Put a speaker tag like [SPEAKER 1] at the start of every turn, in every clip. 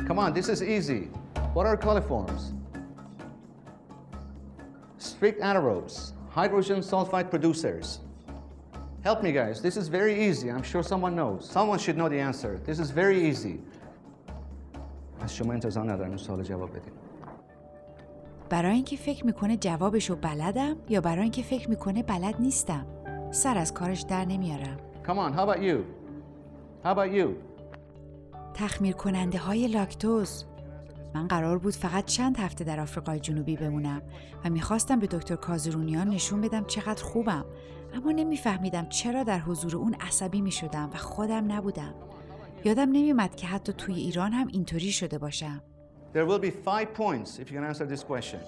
[SPEAKER 1] Come on, this is easy. What are coliforms? Strict anaerobes, hydrogen sulfide producers. Help me, guys. This is very easy. I'm sure someone knows. Someone should know the answer. This is very easy. از شما انتظار ندارم این سوال جواب بدید.
[SPEAKER 2] برای اینکه فکر میکنه جوابشو بلدم یا برای اینکه فکر میکنه بلد نیستم؟ سر از کارش در نمیارم.
[SPEAKER 1] Come on, how about you? How about you?
[SPEAKER 2] تخمیر کننده های لاکتوز. من قرار بود فقط چند هفته در آفریقای جنوبی بمونم و میخواستم به دکتر کازرونیان نشون بدم چقدر خوبم، اما نمیفهمیدم چرا در حضور اون عصبی میشدم و خودم نبودم. یادم نمیومد که حتی توی ایران هم اینطوری شده باشم.
[SPEAKER 1] There will be 5 points if you can answer this question.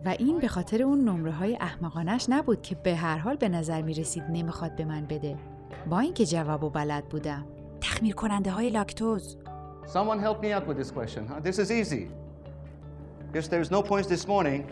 [SPEAKER 2] و این به خاطر اون نمره‌های احمقانش نبود که به هر حال به نظر میرسید نمیخواد به من بده. با اینکه جوابو بلد بودم. تخمیر کننده های لاکتوز.
[SPEAKER 1] Someone help me out with this question. Huh? This is easy. Yes, there's no points this morning.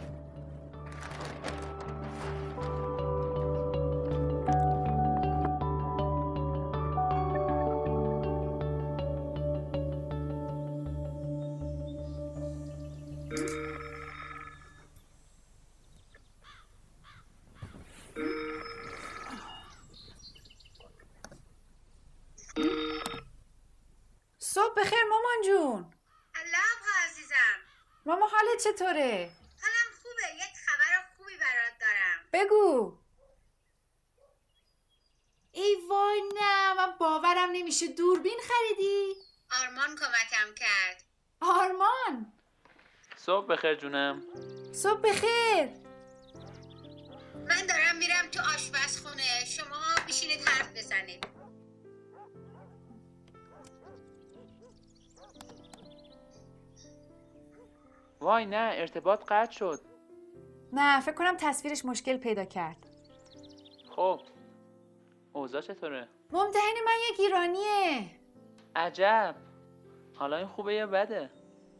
[SPEAKER 2] صبح بخیر مامان جون.
[SPEAKER 3] سلام عزیزم.
[SPEAKER 2] ماما حالت چطوره؟
[SPEAKER 3] حالم خوبه. یک خبر خوبی برات دارم.
[SPEAKER 2] بگو. ای وای نه، من باورم نمیشه. دوربین خریدی؟
[SPEAKER 3] آرمان کمکم کرد.
[SPEAKER 2] آرمان.
[SPEAKER 4] صبح بخیر جونم.
[SPEAKER 2] صبح بخیر.
[SPEAKER 3] من دارم میرم تو آشپزخونه. شما بشینید حرف بزنید.
[SPEAKER 4] وای نه، ارتباط قطع شد.
[SPEAKER 2] نه فکر کنم تصویرش مشکل پیدا کرد.
[SPEAKER 4] خب اوضاع چطوره؟
[SPEAKER 2] ممتحن من یک ایرانیه.
[SPEAKER 4] عجب. حالا این خوبه یا بده؟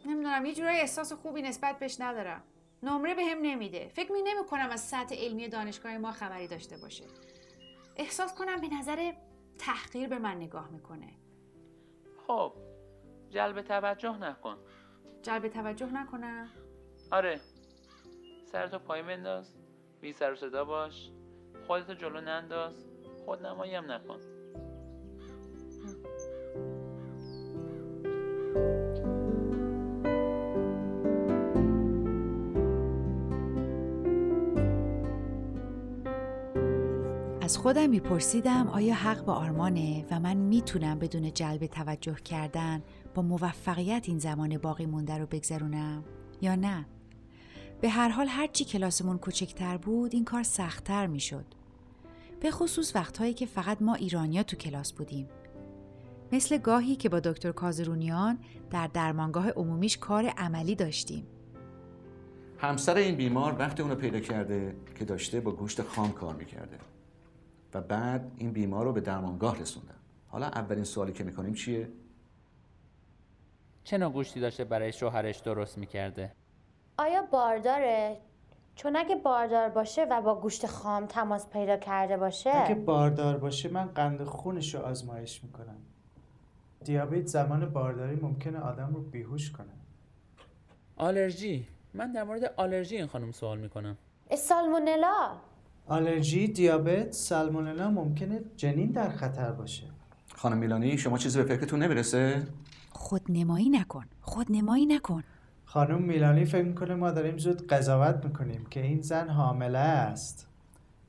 [SPEAKER 2] نمیدونم، یه جورایی احساس خوبی نسبت بهش ندارم. نمره بهم نمیده. فکر نمی‌کنم از سطح علمی دانشگاه ما خبری داشته باشه. احساس کنم به نظر تحقیر به من نگاه میکنه.
[SPEAKER 4] خب جلب توجه نکن.
[SPEAKER 2] جلب توجه نکنم؟
[SPEAKER 4] آره، سرتو پایین بنداز، بی سر و صدا باش، خودتو جلو ننداز، خودنمایی هم نکن.
[SPEAKER 2] از خودم میپرسیدم آیا حق با آرمانه و من میتونم بدون جلب توجه کردن با موفقیت این زمان باقی مونده رو بگذرونم یا نه؟ به هر حال هرچی کلاسمون کوچکتر بود این کار سخت‌تر میشد. به خصوص وقتهایی که فقط ما ایرانیا تو کلاس بودیم. مثل گاهی که با دکتر کازرونیان در درمانگاه عمومیش کار عملی داشتیم.
[SPEAKER 1] همسر این بیمار وقتی اونو پیدا کرده که داشته با گوشت خام کار میکرده و بعد این بیمار رو به درمانگاه رسوندن. حالا اولین سوالی که میکنیم چیه؟
[SPEAKER 4] چه نوع گوشتی داشته برای شوهرش درست میکرده؟
[SPEAKER 5] آیا بارداره؟ چون اگه باردار باشه و با گوشت خام تماس پیدا کرده باشه،
[SPEAKER 6] اگه باردار باشه من قند خونش رو آزمایش میکنم. دیابت زمان بارداری ممکنه آدم رو بیهوش کنه.
[SPEAKER 4] آلرژی. من در مورد آلرژی این خانم سوال میکنم.
[SPEAKER 5] سالمونلا.
[SPEAKER 6] آلرژی، دیابت، سالمونلا ممکنه جنین در خطر باشه.
[SPEAKER 1] خانم میلانی شما چیزی به فکرتون نمیرسه؟
[SPEAKER 2] خودنمایی نکن. خودنمایی نکن.
[SPEAKER 6] خانم میلانی فکر میکنه ما داریم زود قضاوت میکنیم که این زن حامله است،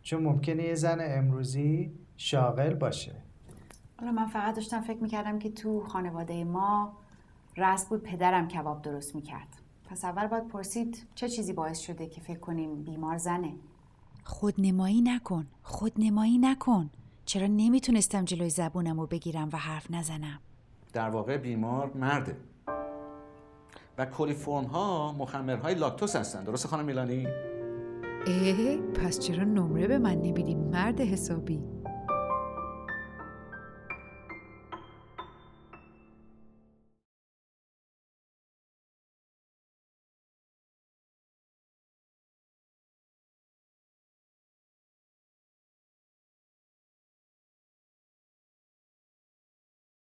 [SPEAKER 6] چون ممکنه یه زن امروزی شاغل باشه.
[SPEAKER 2] حالا من فقط داشتم فکر میکردم که تو خانواده ما رسم بود پدرم کباب درست میکرد. پس اول باید پرسید چه چیزی باعث شده که فکر کنیم بیمار زنه. خودنمایی نکن. خودنمایی نکن. چرا نمیتونستم جلوی زبونم رو بگیرم و حرف نزنم؟
[SPEAKER 1] در واقع بیمار مرده و کلیفرم ها مخمرهای لاکتوز هستن. درسته خانم میلانی؟
[SPEAKER 2] پس چرا نمره به من نمیدی مرد حسابی؟